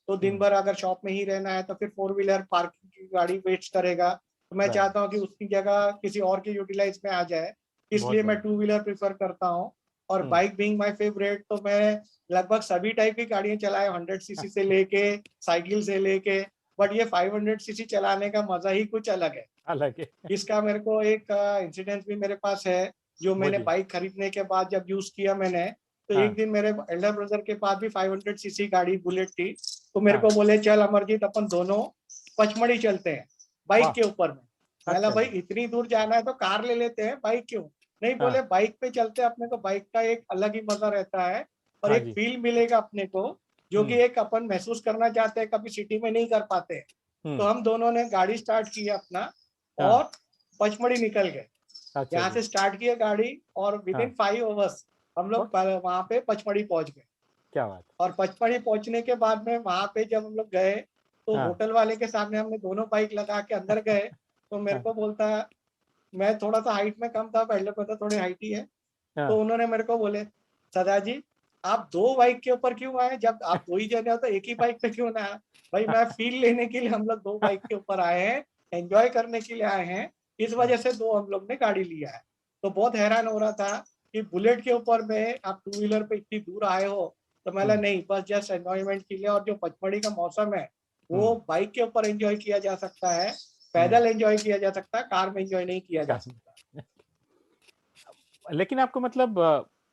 तो दिन हम्म। भर अगर शॉप में ही रहना है तो फिर फोर व्हीलर पार्किंग की गाड़ी वेस्ट करेगा। तो मैं राइट। चाहता हूँ कि उसकी जगह किसी और की यूटिलाइज में आ जाए, बहुत इसलिए मैं बढ़िया। टू व्हीलर प्रेफर करता हूँ। और हम्म। बाइक बीइंग माय फेवरेट, तो मैं लगभग सभी टाइप की गाड़ियां चलाए, 100 सीसी से लेके साइकिल से लेके। बट ये 500 सीसी चलाने का मजा ही कुछ अलग है। अलग है। इसका मेरे को एक इंसिडेंस भी मेरे पास है। जो मैंने बोलिए। बाइक खरीदने के बाद जब यूज किया मैंने, तो एक हाँ दिन मेरे एल्डर ब्रदर के पास भी 500 सीसी गाड़ी बुलेट थी। तो मेरे हाँ। को बोले चल अमरजीत अपन दोनों पचमढ़ी चलते हैं बाइक वाह। के ऊपर में। मैंने अच्छा भाई जी। इतनी दूर जाना है तो कार ले लेते हैं, बाइक क्यों? नहीं, हाँ बोले बाइक पे चलते हैं, अपने को बाइक का एक अलग ही मजा रहता है। और हाँ एक जी। फील मिलेगा अपने को, जो कि हम्म एक अपन महसूस करना चाहते हैं, कभी सिटी में नहीं कर पाते हैं। तो हम्म। हम दोनों ने गाड़ी स्टार्ट किया अपना, हाँ। और पचमढ़ी निकल गए। अच्छा यहाँ जी। से स्टार्ट किया गाड़ी, और विद इन हाँ। 5 आवर्स हम लोग ओके। वहां पे पचमढ़ी पहुंच गए। क्या बात। और पचमढ़ी पहुंचने के बाद में वहां पे जब हम लोग गए, तो हाँ होटल वाले के सामने हमने दोनों बाइक लगा के अंदर गए। तो मेरे हाँ को बोलता, मैं थोड़ा सा हाइट में कम था, पहले पता थोड़ी हाइट ही है। तो हाँ। उन्होंने मेरे को बोले, सदा जी आप दो बाइक के ऊपर क्यों आए? जब आप दो ही जने हो तो एक ही बाइक पे क्यों ना आए? भाई मैं फील लेने के लिए हम लोग दो बाइक के ऊपर आए हैं, एंजॉय करने के लिए आए हैं, इस हाँ। वजह से दो हम लोग ने गाड़ी लिया है। तो बहुत हैरान हो रहा था कि बुलेट के ऊपर में आप टू व्हीलर पे इतनी दूर आए हो। तो मैं हम्म नहीं, बस जस्ट एंजॉयमेंट के लिए। और जो पचमढ़ी का मौसम है वो हम्म बाइक के ऊपर एंजॉय किया जा सकता है, हम्म। पैदल एंजॉय किया जा सकता है, कार में एंजॉय नहीं किया जा सकता। लेकिन आपको मतलब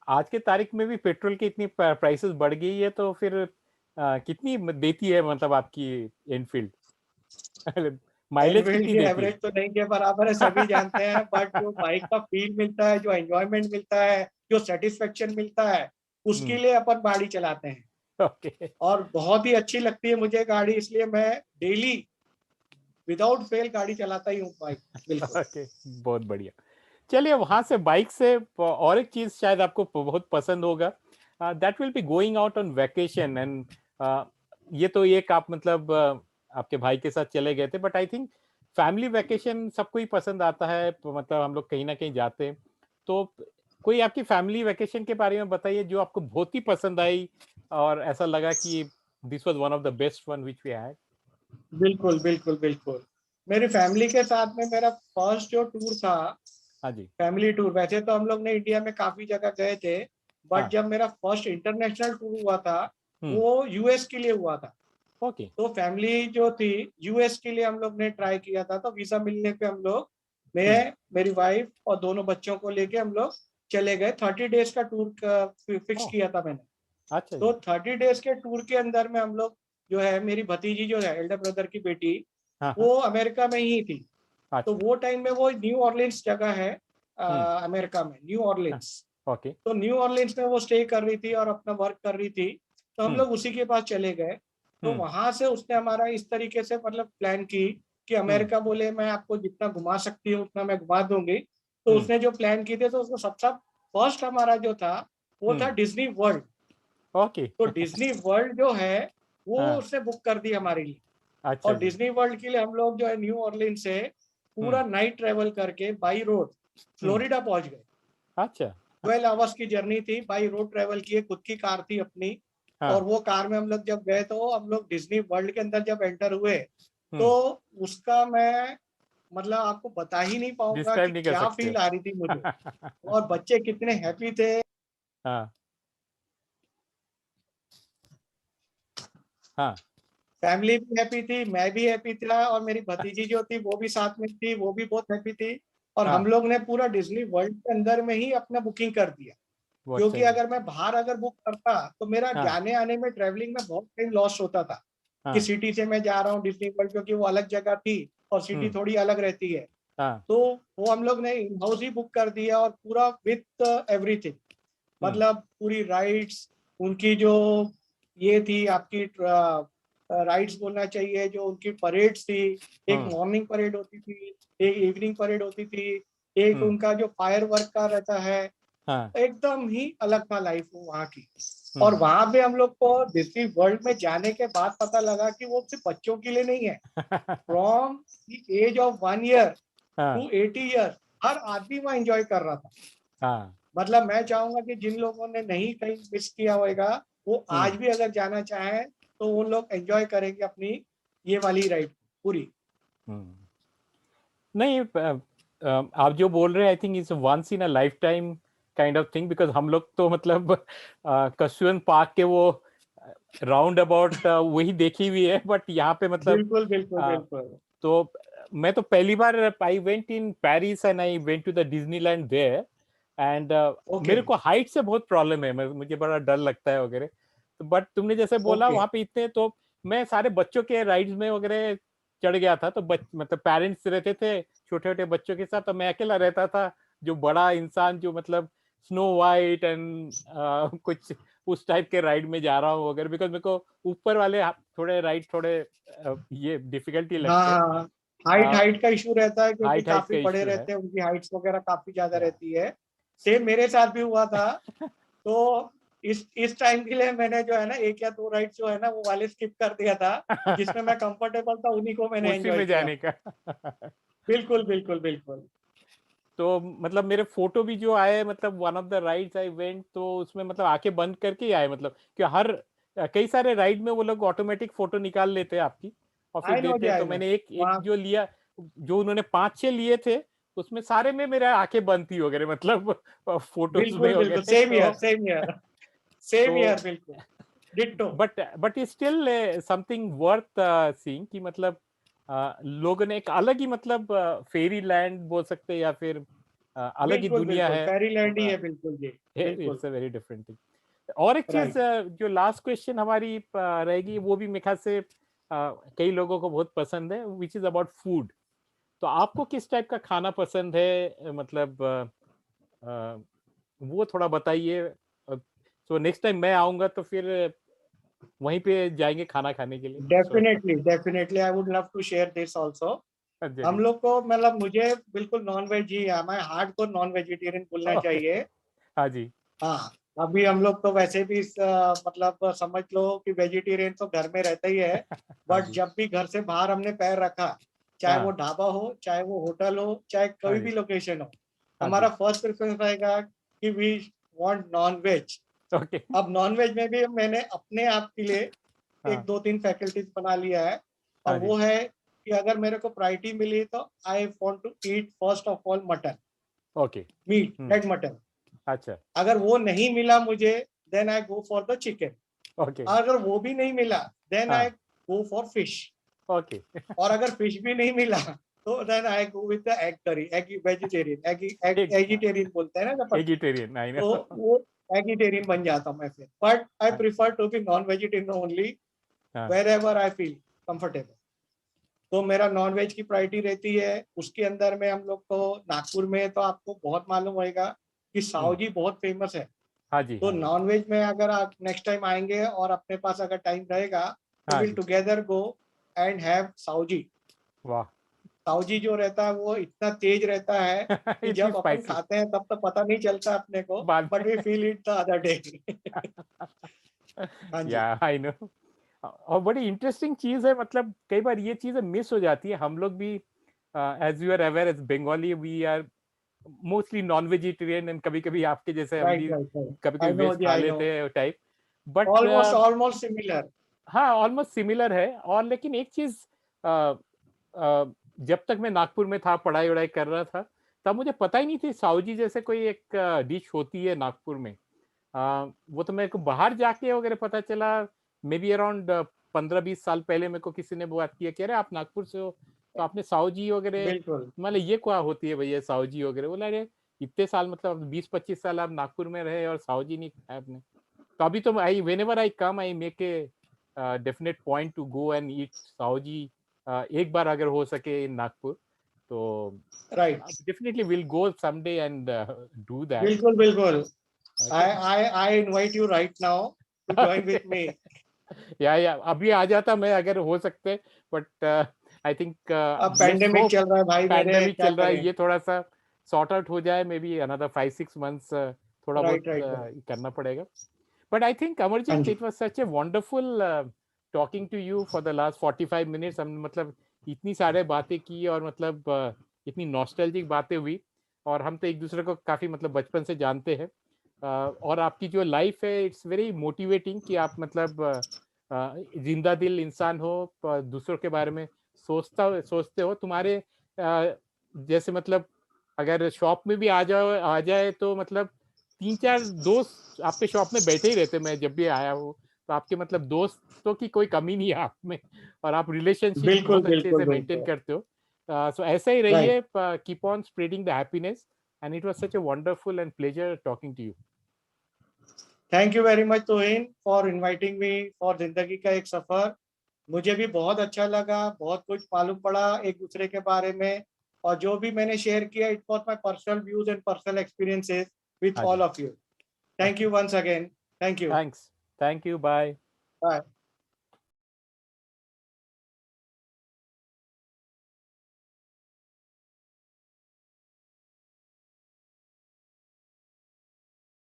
आज के तारीख में भी पेट्रोल की इतनी प्राइसेस बढ़ गई है, तो फिर कितनी देती है मतलब आपकी एनफील्ड? माइलेज एनफील्ड कितनी की देती एवरेज तो नहीं के बराबर है, सभी जानते हैं। बट जो बाइक का फील मिलता है, जो एंजॉयमेंट मिलता है, जो सेटिस्फेक्शन मिलता है, उसके है? लिए अपन गाड़ी चलाते हैं। ओके। और बहुत ही अच्छी लगती है मुझे गाड़ी, इसलिए मैं डेली विदाउट फेल गाड़ी चलाता ही हूँ बाइक, बिल्कुल। ओके, बहुत बढ़िया। चलिए वहां से बाइक से और एक चीज शायद आपको बहुत पसंद होगा, that will be going out on vacation and ये तो एक आप मतलब आपके भाई के साथ चले गए थे, but I think family vacation सबको ही पसंद आता है, मतलब हम लोग कहीं ना कहीं जाते हैं। तो कोई आपकी फैमिली वैकेशन के बारे में बताइए जो आपको बहुत ही पसंद आई और ऐसा लगा कि this was one of the best one which we had. बिल्कुल, बिल्कुल, बिल्कुल। मेरी फैमिली के साथ में मेरा फर्स्ट जो टूर था, हाँ जी। फैमिली टूर, वैसे तो हम लोग ने इंडिया में काफ़ी जगह गए थे, बट हाँ। जब मेरा फर्स्ट इंटरनेशनल टूर हुआ था, हम्म। वो यूएस के लिए हुआ था। ओके। तो फैमिली जो थी, यूएस के लिए हम लोग ने ट्राई किया था, तो वीज़ा मिलने पे हम लोग, हम्म। मैं, मेरी वाइफ और दोनों बच्चों को लेके हम लोग चले गए। 30 डेज़ का टूर का फिक्स ओह, किया था मैंने। अच्छा तो जी। 30 डेज़ के टूर के अंदर में हम लोग, जो है मेरी भतीजी जो है, एल्डर ब्रदर की बेटी, हाँ हाँ। वो अमेरिका में ही थी। तो अच्छा। वो टाइम में वो न्यू ऑर्लिन्स जगह है हम्म। अमेरिका में, न्यू हाँ, ऑर्लिन्स। ओके। तो न्यू ऑर्लिन्स में वो स्टे कर रही थी और अपना वर्क कर रही थी। तो हम हम्म। लोग उसी के पास चले गए। तो हम्म। वहां से उसने हमारा इस तरीके से मतलब प्लान की कि हम्म। अमेरिका बोले मैं आपको जितना घुमा सकती हूँ उतना मैं घुमा दूंगी। तो हम्म। उसने जो प्लान की थी, तो उसको सबसे फर्स्ट हमारा जो था, वो था हम्म। Disney World. ओके। तो डिज्नी वर्ल्ड जो है, वो हाँ। उसने बुक कर दी हमारे लिए। अच्छा और जी। डिज्नी वर्ल्ड के लिए हम लोग जो है न्यू ऑर्लिन्स से हम्म। पूरा नाइट ट्रेवल करके बाई रोड हम्म। फ्लोरिडा पहुंच गए। अच्छा। 12 आवर्स की जर्नी थी, बाई रोड ट्रेवल किए, खुद की कार थी अपनी। और हाँ। वो कार में हम लोग जब गए, तो हम लोग डिज्नी वर्ल्ड के अंदर जब एंटर हुए, तो हम्म। उसका मैं मतलब आपको बता ही नहीं पाऊंगा डिस्क्राइब कि नहीं कर क्या सकते फील आ रही थी मुझे। हो। और बच्चे कितने हैप्पी थे। हाँ। हाँ। फैमिली भी हैप्पी थी, मैं भी हैप्पी था, और मेरी भतीजी जो थी वो भी साथ में थी, वो भी बहुत हैप्पी थी। और हम हाँ। लोग ने पूरा डिज्नी वर्ल्ड के अंदर में ही अपना बुकिंग कर दिया। वो अच्छा क्योंकि जी। अगर मैं बाहर अगर बुक करता, तो मेरा हाँ। जाने आने में, ट्रेवलिंग में बहुत टाइम लॉस होता था। कि हाँ। सिटी से मैं जा रहा हूँ डिज्नी वर्ल्ड, क्योंकि वो अलग जगह थी और सिटी हम्म। थोड़ी अलग रहती है। हाँ। तो वो हम लोग ने इन हाउस ही बुक कर दिया, और पूरा विथ एवरीथिंग, हम्म। मतलब पूरी राइड्स, उनकी जो ये थी आपकी राइड्स बोलना चाहिए, जो उनकी परेड्स थी। एक हम्म। मॉर्निंग परेड होती थी, एक इवनिंग परेड होती थी, एक हम्म। उनका जो फायर वर्क का रहता है, हाँ। एकदम ही अलग था लाइफ वो वहाँ की। और हम्म। वहां पे हम लोग को डिज्नी वर्ल्ड में जाने के बाद पता लगा कि वो सिर्फ बच्चों के लिए नहीं है। From the age of 1 year हाँ। टू 80 ईयर, हर आदमी वहाँ एंजॉय कर रहा था। हाँ। मतलब मैं चाहूंगा कि जिन लोगों ने नहीं कहीं मिस किया होगा, वो हम्म। आज भी अगर जाना चाहें, तो वो लोग एंजॉय करेंगे अपनी ये वाली राइड पूरी। हम्म। नहीं, आप जो बोल रहे हैं I think it's once in a life time kind of thing, because हम लोग तो मतलब कस्टून पार्क के वो राउंड अबाउट वही देखी हुई है, बट यहाँ पे मतलब बिल्कुल, बिल्कुल, uh, बिल्कुल। तो मैं तो पहली बार I went in Paris and I went to the Disneyland there and okay, मेरे को हाइट से बहुत प्रॉब्लम है, मुझे बड़ा डर लगता है वगैरह। तो बट तुमने जैसे बोला ओके। वहां पे इतने, तो मैं सारे बच्चों के राइड्स में वगैरह चढ़ गया था, तो मतलब पेरेंट्स रहते थे छोटे छोटे बच्चों के साथ, तो मैं अकेला रहता था जो बड़ा इंसान जो मतलब स्नो वाइट एंड कुछ उस टाइप के राइड में जा रहा हूँ वगैरह, बिकॉज मेरे को ऊपर वाले थोड़े राइड थोड़े ये डिफिकल्टी हाँ, लगते हैं। हाँ, हाँ। हाइट हाइट का इशू रहता है, क्योंकि हाइट हाइट काफी का बड़े इश्यू है। रहते हैं, उनकी हाइट्स वगैरह काफी ज्यादा या रहती है। सेम मेरे साथ भी हुआ था। तो इस टाइम के लिए मैंने जो है ना, एक या दो राइड जो है ना, वो वाले स्किप कर दिया था। जिसमें मैं कंफर्टेबल था, उन्हीं को मैंने उसी एंजॉय में किया। जाने का। बिल्कुल, बिल्कुल, बिल्कुल। तो मतलब मेरे फोटो भी जो आए, मतलब one of the rides I went, तो उसमें मतलब आंखें बंद करके ही आए, मतलब कि हर कई सारे राइड में वो लोग ऑटोमेटिक फोटो निकाल लेते हैं आपकी और फिर आई नो जी, देते हैं। आई तो नो। मैंने एक एक वहाँ, जो लिया, जो उन्होंने 5-6 लिए थे, उसमें सारे में मेरा आंखें बंद थी वगैरह, मतलब फोटोज में बिल्कुल, बिल्कुल, वगैरह। Same year, same year, same तो ईयर, बिल्कुल। Ditto. But still something worth seeing कि मतलब लोगों ने एक अलग ही मतलब फेरी लैंड बोल सकते हैं या फिर अलग ही बिल्कुल, दुनिया बिल्कुल, है। फेरीलैंड ही है, बिल्कुल जी। बिल्कुल। It's a very different thing. और एक चीज राइट। जो लास्ट क्वेश्चन हमारी रहेगी, वो भी मेरे ख्याल से कई लोगों को बहुत पसंद है, विच इज अबाउट फूड। तो आपको किस टाइप का खाना पसंद है, मतलब वो थोड़ा बताइए। सो नेक्स्ट टाइम मैं आऊंगा तो फिर वहीं पे जाएंगे खाना खाने के लिए। Definitely I would love to share this also. हम लोग को मतलब मुझे बिल्कुल नॉन वेज ही है, मैं हार्डकोर नॉन वेजिटेरियन बोलना चाहिए। हाँ जी। हाँ, अभी हम लोग तो वैसे भी मतलब समझ लो कि वेजिटेरियन तो घर में रहता ही है, हाँ बट जी। जब भी घर से बाहर हमने पैर रखा, चाहे वो हाँ। ढाबा हो, चाहे वो होटल हो, चाहे हाँ कोई जी। भी लोकेशन हो, हाँ हमारा जी। फर्स्ट प्रेफरेंस रहेगा कि we want non veg. Okay. अब नॉन वेज में भी मैंने अपने आप के लिए एक हाँ। दो तीन फैकल्टीज बना लिया है, और हाँ जी। वो है कि अगर मेरे को प्रायोरिटी मिली तो I want to eat first of all mutton, okay. Meat, dead mutton. अच्छा। अगर वो नहीं मिला मुझे, then I go for the chicken. Okay. अगर वो भी नहीं मिला, देन आई हाँ। Go for fish. ओके। और अगर फिश भी नहीं मिला, तो then I go with the egg curry, egg vegetarian, egg एक एगिटेरियन बोलते हैं ना जब, एगिटेरियन आई नो। तो वो एगिटेरियन बन जाता हूँ मैं फिर। But I prefer to be non vegetarian only हाँ। Wherever I feel comfortable. तो मेरा नॉन वेज की प्रायोरिटी रहती है। उसके अंदर में हम लोग को नागपुर में तो आपको बहुत मालूम होगा कि साहू जी बहुत फेमस है। हाँ जी। तो हाँ जी। नॉन वेज में अगर आप नेक्स्ट टाइम आएंगे और अपने पास अगर टाइम रहेगा, तो हाँ विल जी। Together go and have Sauji. वाह। साउजी जो रहता है वो इतना तेज रहता है कि इतनी जब अपन स्पाइसी खाते हैं तब तो पता नहीं चलता अपने को, बाद बट में। We feel it the other day. हाँ जी। या आई नो। और बड़ी इंटरेस्टिंग चीज है, मतलब कई बार ये चीजें मिस हो जाती है। हम लोग भी as you are aware as Bengali we are mostly non vegetarian, and कभी कभी आपके जैसे हम राइट भी राइट राइट। कभी कभी आई नो वेज जी, खा आई नो। लेते हैं type. But almost almost similar. हाँ, ऑलमोस्ट सिमिलर है। और लेकिन एक चीज, जब तक मैं नागपुर में था, पढ़ाई वढ़ाई कर रहा था, तब मुझे पता ही नहीं थी साउजी जैसे कोई एक डिश होती है नागपुर में। वो तो मेरे को बाहर जाके वगैरह पता चला, मे बी अराउंड 15-20 साल पहले मेरे को किसी ने बात किया, कह रहे आप नागपुर से हो तो आपने साउजी वगैरह, बिल्कुल। मतलब ये क्या होती है भैया साउजी वगैरह। बोला अरे इतने साल, मतलब 20-25 साल आप नागपुर में रहे और साउजी नहीं खाया आपने। तो अभी तो I whenever I come I make a definite point to go and eat Saoji, एक बार अगर हो सके इन नागपुर तो right. Definitely will go someday and do that. बिल्कुल बिल्कुल। Okay. I invite you right now to join with me. या अभी आ जाता मैं अगर हो सकते, बट आई थिंक अब लेट्स पेंडेमिक होप। चल रहा है भाई मेरे, पैंडेमिक क्या चल रहा है, करें। ये थोड़ा सा सॉर्ट आउट हो जाए, मे बी अनदर 5-6 months थोड़ा बहुत राइट राइट राइट। करना पड़ेगा। बट आई थिंक हाँ Amarjeet, ji. It was such a wonderful talking to you for the last 45 minutes। हम मतलब इतनी सारे बातें की, और मतलब इतनी नॉस्टैल्जिक बातें हुई, और हम तो एक दूसरे को काफी मतलब बचपन से जानते हैं। और आपकी जो लाइफ है, इट्स वेरी मोटिवेटिंग कि आप मतलब जिंदा दिल इंसान हो, दूसरों के बारे में सोचते हो। तुम्हारे जैसे मतलब अगर शॉप में भी आ जाए तो मतलब 3-4 दोस्त आपके शॉप में बैठे ही रहते, मैं जब भी आया हूँ। तो आपके मतलब दोस्तों की कोई कमी नहीं है आप में, और आप रिलेशनशिप बिल्कुल बहुत अच्छे बिल्कुल से मेंटेन बिल्कुल। करते हो। सो ऐसा ही राइट। रहिए, keep on spreading the happiness, and it was such a wonderful and pleasure talking to you. Thank you very much Tohin for inviting me for जिंदगी का एक सफर। मुझे भी बहुत अच्छा लगा, बहुत कुछ मालूम पड़ा एक दूसरे के बारे में। और जो भी मैंने शेयर किया, it was my personal views and personal experiences with हाँ ऑल जी। Of you. Thank okay, you once again. Thank you. Thanks. Thank you, bye. Bye.